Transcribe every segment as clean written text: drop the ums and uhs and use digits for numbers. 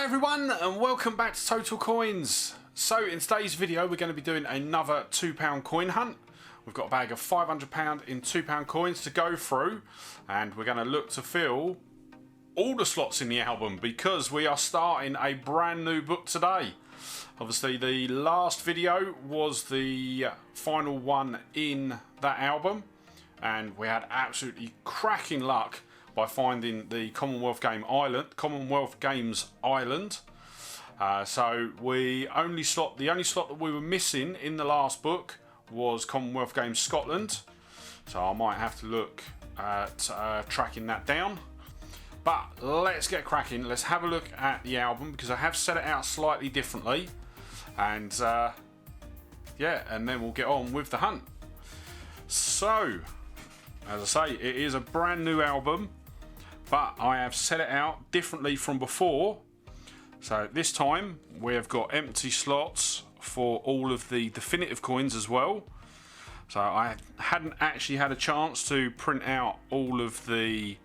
everyone and welcome back to Total Coins. So in today's video we're going to be doing another £2 coin hunt. We've got a bag of £500 in £2 coins to go through, and we're going to look to fill all the slots in the album because we are starting a brand new book today. Obviously the last video was the final one in that album, and we had absolutely cracking luck by finding the Commonwealth Games Island. So the only slot that we were missing in the last book was Commonwealth Games Scotland. So I might have to look at tracking that down. But let's get cracking. Let's have a look at the album because I have set it out slightly differently, and yeah, and then we'll get on with the hunt. So, as I say, it is a brand new album, but I have set it out differently from before. So this time we have got empty slots for all of the definitive coins as well. So I hadn't actually had a chance to print out all of the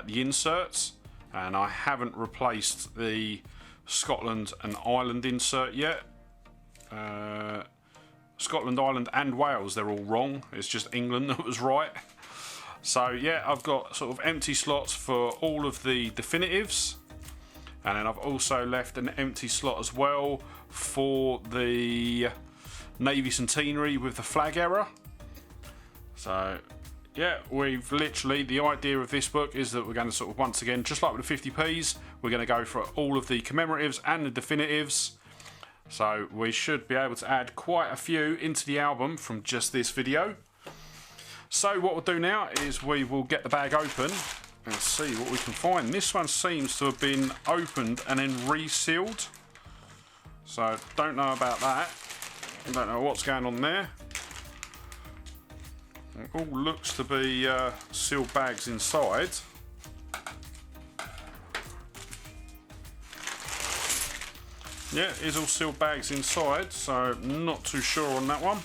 inserts, and I haven't replaced the Scotland and Ireland insert yet. Scotland, Ireland and Wales, they're all wrong. It's just England that was right. So yeah, I've got sort of empty slots for all of the definitives, and then I've also left an empty slot as well for the Navy Centenary with the flag error. So yeah, we've literally, the idea of this book is that we're going to sort of, once again, just like with the 50p's, we're going to go for all of the commemoratives and the definitives. So we should be able to add quite a few into the album from just this video. So what we'll do now is we will get the bag open and see what we can find. This one seems to have been opened and then resealed, so don't know about that. I don't know what's going on there. It all looks to be sealed bags inside. Yeah, it is all sealed bags inside, so not too sure on that one.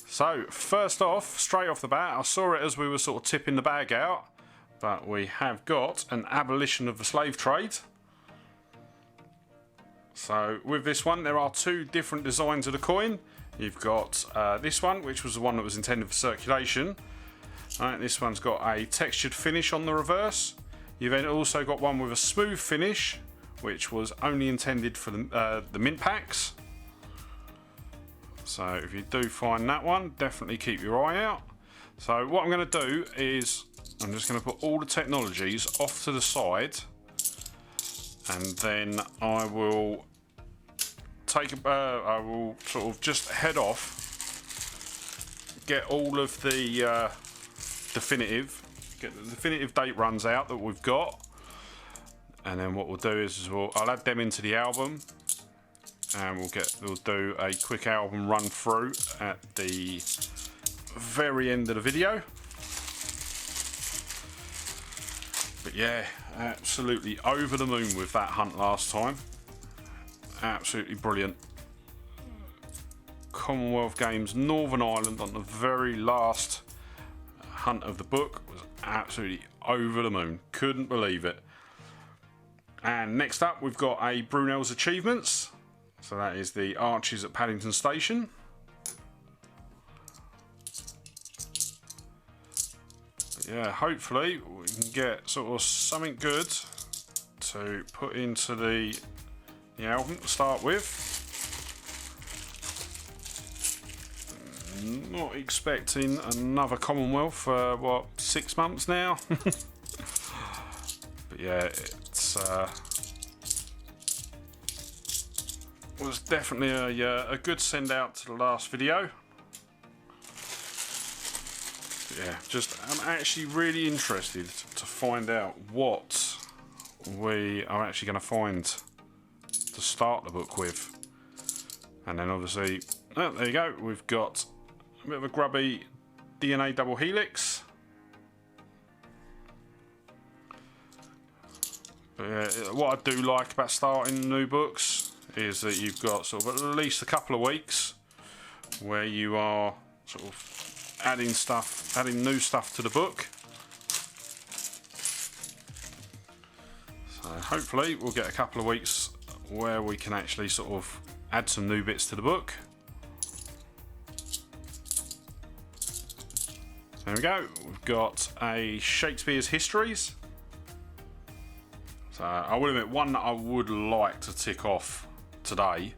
So first off, straight off the bat, I saw it as we were sort of tipping the bag out, but we have got an abolition of the slave trade. So with this one, there are two different designs of the coin. You've got this one, which was the one that was intended for circulation. This one's got a textured finish on the reverse. You've then also got one with a smooth finish, which was only intended for the mint packs. So if you do find that one, definitely keep your eye out. So what I'm going to do is I'm just going to put all the technologies off to the side, and then I will I will sort of just head off, get all of the definitive date runs out that we've got, and then what we'll do is I'll add them into the album. And we'll do a quick album run through at the very end of the video. But yeah, absolutely over the moon with that hunt last time. Absolutely brilliant. Commonwealth Games Northern Ireland on the very last hunt of the book was absolutely over the moon. Couldn't believe it. And next up we've got a Brunel's Achievements. So that is the Arches at Paddington Station. But yeah, hopefully we can get sort of something good to put into the album to start with. Not expecting another Commonwealth for what, 6 months now. But yeah, it's was definitely a good send out to the last video. Yeah, I'm actually really interested to find out what we are actually going to find to start the book with. And then obviously, oh, there you go, we've got a bit of a grubby DNA double helix. But what I do like about starting new books is that you've got sort of at least a couple of weeks where you are sort of adding new stuff to the book. So hopefully we'll get a couple of weeks where we can actually sort of add some new bits to the book. There we go, we've got a Shakespeare's Histories. So I will admit, one that I would like to tick off today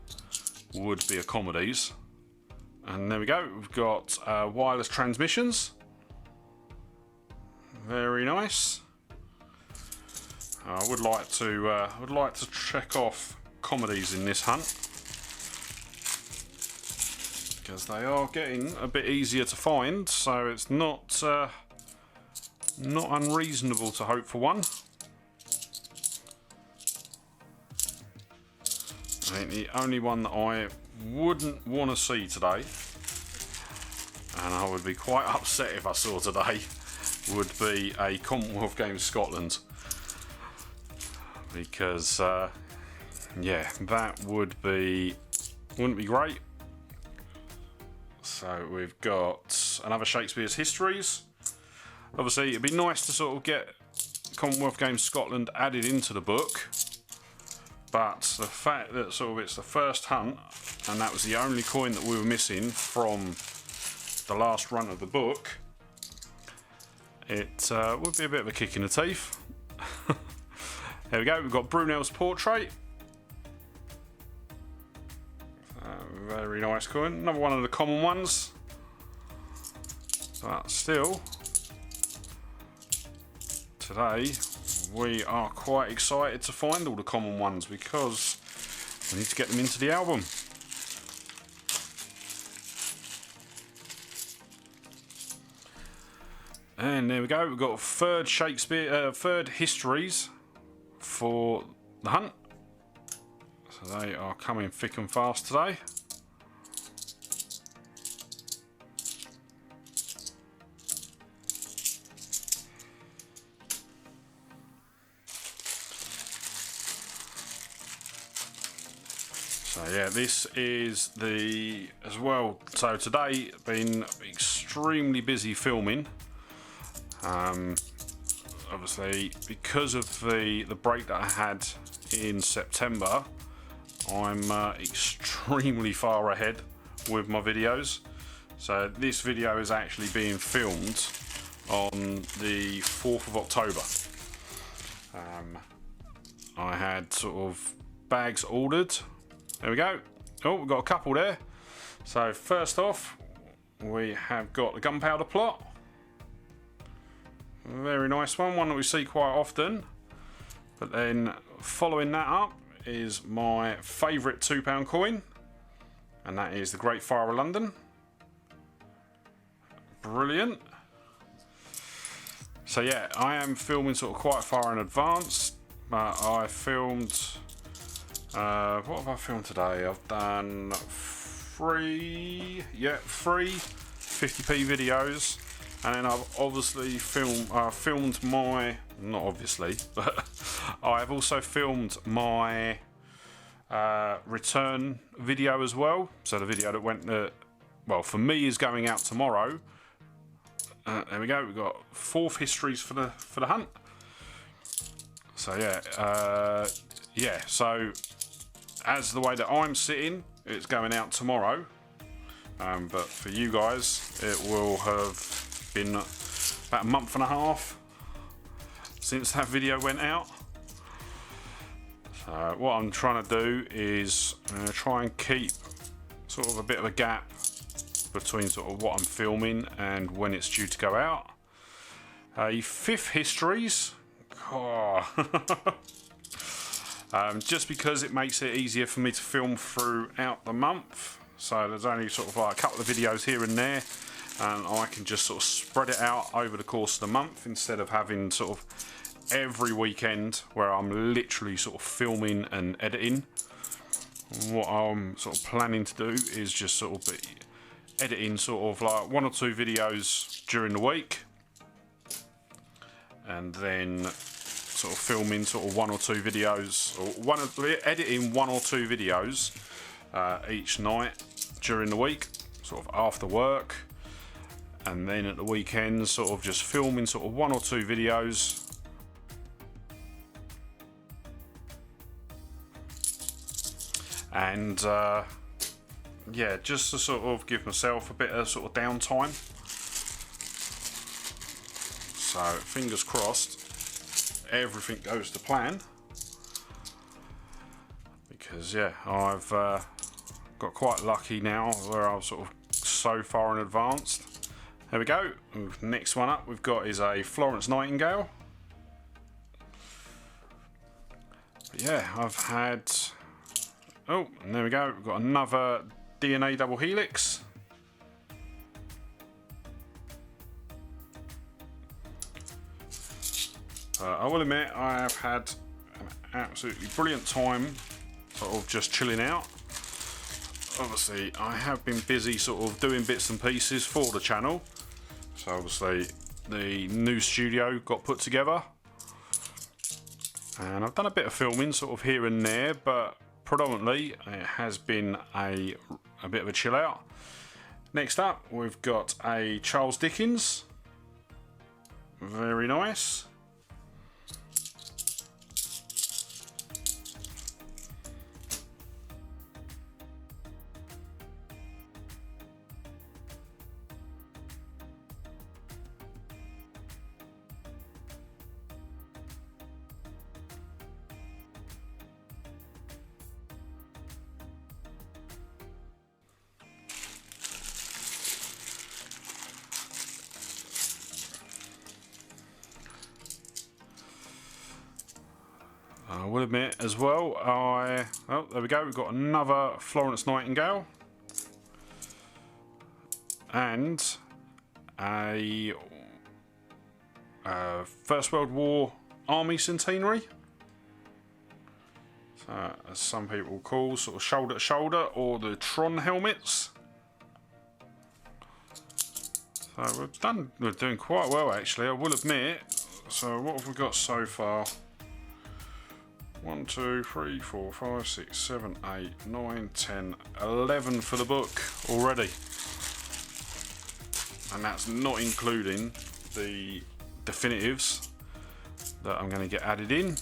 would be a comedies. And there we go, we've got wireless transmissions. Very nice. I would like to check off comedies in this hunt, because they are getting a bit easier to find, so it's not unreasonable to hope for one. I think the only one that I wouldn't want to see today, and I would be quite upset if I saw today, would be a Commonwealth Games Scotland, because yeah, that wouldn't be great. So we've got another Shakespeare's Histories. Obviously it'd be nice to sort of get Commonwealth Games Scotland added into the book, but the fact that sort of it's the first hunt and that was the only coin that we were missing from the last run of the book, it would be a bit of a kick in the teeth. There we go, we've got Brunel's Portrait. Very nice coin, another one of the common ones, but still today we are quite excited to find all the common ones because we need to get them into the album. And there we go, we've got third histories for the hunt. So they are coming thick and fast today. So yeah, this is as well. So today been extremely busy filming. Obviously because of the break that I had in September, I'm extremely far ahead with my videos. So this video is actually being filmed on the 4th of October. I had sort of bags ordered. There we go. Oh, we've got a couple there. So first off, we have got the gunpowder plot. Very nice one that we see quite often. But then following that up is my favourite £2 coin, and that is the Great Fire of London. Brilliant. So yeah, I am filming sort of quite far in advance, but I filmed what have I filmed today? I've done three 50p videos, and then I've obviously filmed my, not obviously, but I have also filmed my return video as well. So the video that went, well, for me is going out tomorrow. There we go. We've got 4th histories for the hunt. So yeah, So as the way that I'm sitting, it's going out tomorrow. But for you guys, it will have been about a month and a half since that video went out. So what I'm trying to do is try and keep sort of a bit of a gap between sort of what I'm filming and when it's due to go out. 5th histories. Oh. Just because it makes it easier for me to film throughout the month. So there's only sort of like a couple of videos here and there, and I can just sort of spread it out over the course of the month instead of having sort of every weekend where I'm literally sort of filming and editing. What I'm sort of planning to do is just sort of be editing sort of like 1 or 2 videos during the week, and then sort of filming sort of 1 or 2 videos, or editing 1 or 2 videos each night during the week, sort of after work, and then at the weekends sort of just filming sort of 1 or 2 videos. And yeah, just to sort of give myself a bit of sort of downtime. So fingers crossed everything goes to plan, because yeah, I've got quite lucky now where I'm sort of so far in advanced. There we go. Next one up we've got is a Florence Nightingale. But yeah, I've had, oh, and there we go, we've got another DNA double helix. I will admit I have had an absolutely brilliant time sort of just chilling out. Obviously I have been busy sort of doing bits and pieces for the channel. So obviously the new studio got put together, and I've done a bit of filming sort of here and there, but predominantly it has been a bit of a chill out. Next up we've got a Charles Dickens. Very nice. I will admit as well, oh, there we go, we've got another Florence Nightingale and a First World War Army Centenary. So, as some people call sort of shoulder to shoulder, or the Tron helmets. So we're doing quite well actually, I will admit. So what have we got so far? 1, 2, 3, 4, 5, 6, 7, 8, 9, 10, 11 for the book already. And that's not including the definitives that I'm going to get added in.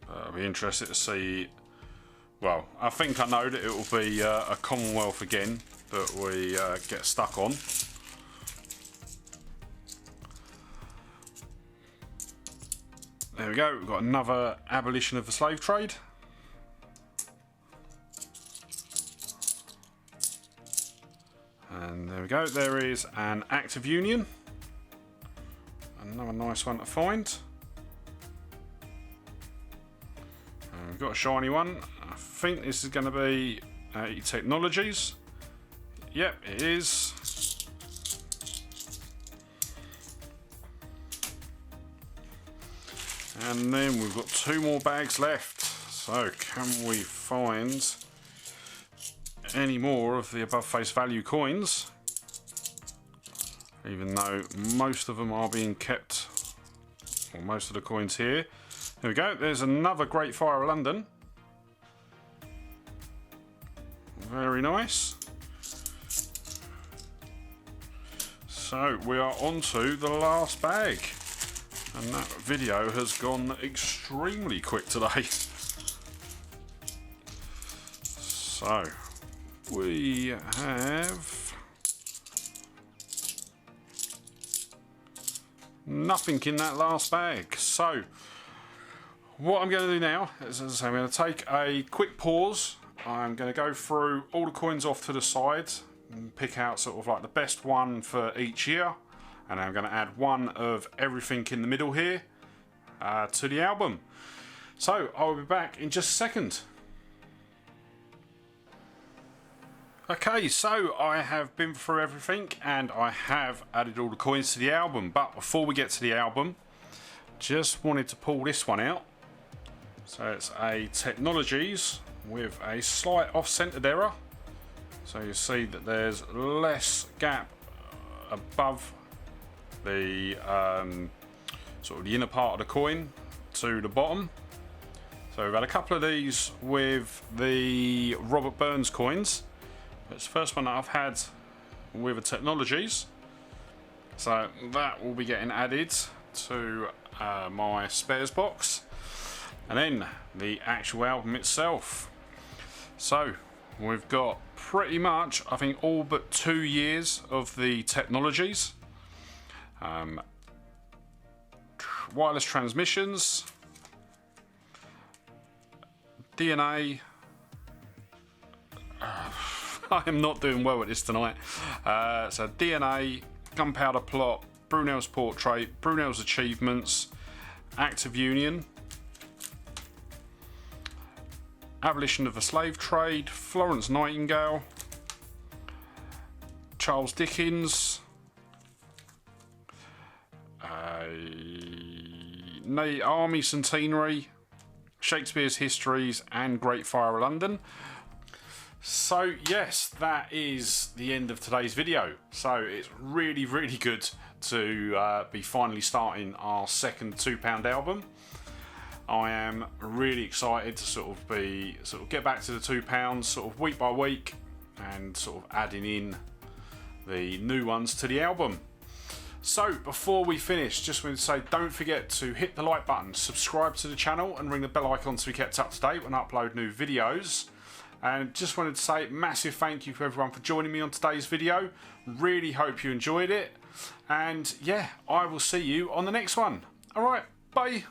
I'll be interested to see. Well, I think I know that it will be a Commonwealth again that we get stuck on. There we go, we've got another abolition of the slave trade. And there we go, there is an Act of Union. Another nice one to find. And we've got a shiny one. I think this is going to be Technologies. Yep, it is. And then we've got 2 more bags left. So can we find any more of the above face value coins? Even though most of them are being kept, or most of the coins here. There we go, there's another Great Fire of London. Very nice. So we are on to the last bag, and that video has gone extremely quick today. So we have nothing in that last bag. So what I'm going to do now is, as I say, I'm going to take a quick pause. I'm going to go through all the coins off to the side and pick out sort of like the best one for each year, and I'm going to add one of everything in the middle here to the album. So I'll be back in just a second. Okay, so I have been through everything and I have added all the coins to the album, but before we get to the album, just wanted to pull this one out. So it's a Technologies with a slight off-centered error. So you see that there's less gap above the sort of the inner part of the coin to the bottom. So we've had a couple of these with the Robert Burns coins. It's the first one that I've had with the Technologies. So that will be getting added to my spares box. And then the actual album itself. So we've got pretty much, I think, all but 2 years of the Technologies. Wireless transmissions. DNA. I am not doing well at this tonight. So DNA, Gunpowder Plot, Brunel's Portrait, Brunel's Achievements, Act of Union, Abolition of the Slave Trade, Florence Nightingale, Charles Dickens, Army Centenary, Shakespeare's Histories, and Great Fire of London. So yes, that is the end of today's video. So it's really good to be finally starting our second £2 album. I am really excited to sort of get back to the £2 sort of week by week and sort of adding in the new ones to the album. So before we finish, just wanted to say don't forget to hit the like button, subscribe to the channel and ring the bell icon to be kept up to date when I upload new videos. And just wanted to say massive thank you for everyone for joining me on today's video. Really hope you enjoyed it. And yeah, I will see you on the next one. Alright, bye.